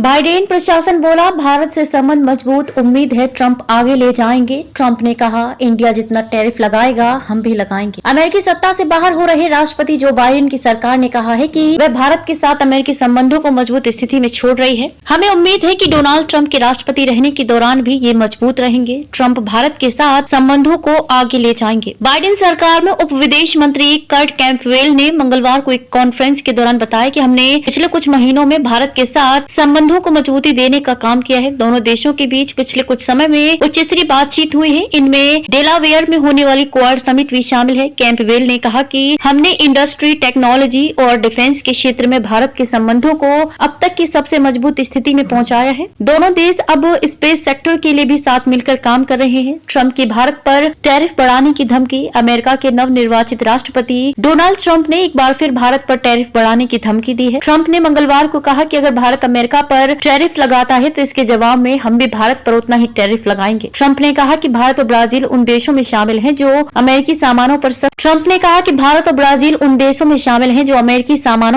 Biden प्रशासन बोला, भारत से संबंध मजबूत, उम्मीद है ट्रंप आगे ले जाएंगे। ट्रंप ने कहा, इंडिया जितना टैरिफ लगाएगा हम भी लगाएंगे। अमेरिकी सत्ता से बाहर हो रहे राष्ट्रपति जो बाइडेन की सरकार ने कहा है कि वह भारत के साथ अमेरिकी संबंधों को मजबूत स्थिति में छोड़ रही है। हमें उम्मीद है कि डोनाल्ड ट्रंप के राष्ट्रपति रहने के दौरान भी ये मजबूत रहेंगे। ट्रंप भारत के साथ संबंधों को आगे ले जाएंगे। बाइडेन सरकार में उप विदेश मंत्री कर्ट कैंपबेल ने मंगलवार को एक कॉन्फ्रेंस के दौरान बताया कि हमने पिछले कुछ महीनों में भारत के साथ संबंधों को मजबूती देने का काम किया है। दोनों देशों के बीच पिछले कुछ समय में उच्च स्तरीय बातचीत हुई है। इनमें डेलावेयर में होने वाली क्वाड समिट भी शामिल है। कैंपबेल ने कहा कि हमने इंडस्ट्री, टेक्नोलॉजी और डिफेंस के क्षेत्र में भारत के संबंधों को अब तक की सबसे मजबूत स्थिति में पहुंचाया है। दोनों देश अब स्पेस सेक्टर के लिए भी साथ मिलकर काम कर रहे हैं। ट्रंप की भारत पर टैरिफ बढ़ाने की धमकी। अमेरिका के नवनिर्वाचित राष्ट्रपति डोनाल्ड ट्रंप ने एक बार फिर भारत पर टैरिफ बढ़ाने की धमकी दी है। ट्रंप ने मंगलवार को कहा कि अगर भारत अमेरिका पर टैरिफ लगाता है तो इसके जवाब में हम भी भारत पर उतना ही टैरिफ लगाएंगे। ट्रंप ने कहा कि भारत और ब्राजील उन देशों में शामिल हैं जो अमेरिकी सामानों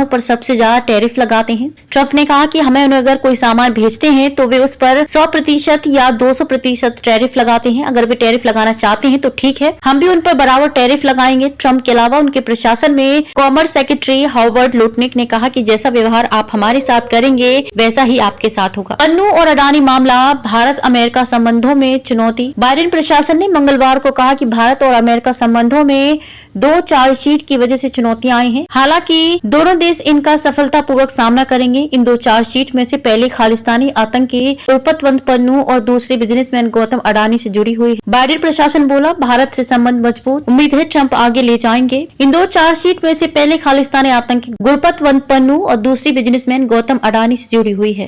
पर सबसे ज्यादा टैरिफ लगाते हैं। ट्रंप ने कहा कि हमें उन्हें अगर कोई सामान भेजते हैं तो वे उस पर 100% या 200% टैरिफ लगाते हैं। अगर वे टैरिफ लगाना चाहते हैं तो ठीक है, हम भी उन पर बराबर टैरिफ लगाएंगे। ट्रंप के अलावा उनके प्रशासन में कॉमर्स सेक्रेटरी हावर्ड लुटनिक ने कहा कि जैसा व्यवहार आप हमारे साथ करेंगे वैसा ही आपके साथ होगा। पन्नू और अडानी मामला, भारत अमेरिका संबंधों में चुनौती। बाइडेन प्रशासन ने मंगलवार को कहा कि भारत और अमेरिका संबंधों में 2 चार्जशीट की वजह से चुनौतियां आई हैं। हालांकि दोनों देश इनका सफलतापूर्वक सामना करेंगे। इन 2 चार्जशीट में से पहले खालिस्तानी आतंकी उर्पतवंत पन्नू और दूसरी बिजनेसमैन गौतम अडानी से जुड़ी हुई है। बाइडेन प्रशासन बोला, भारत से संबंध मजबूत, उम्मीद है ट्रंप आगे ले जाएंगे। इन 2 चार्जशीट में से पहले खालिस्तानी आतंकी गुरपतवंत पन्नू और दूसरी बिजनेसमैन गौतम अडानी से जुड़ी हुई है।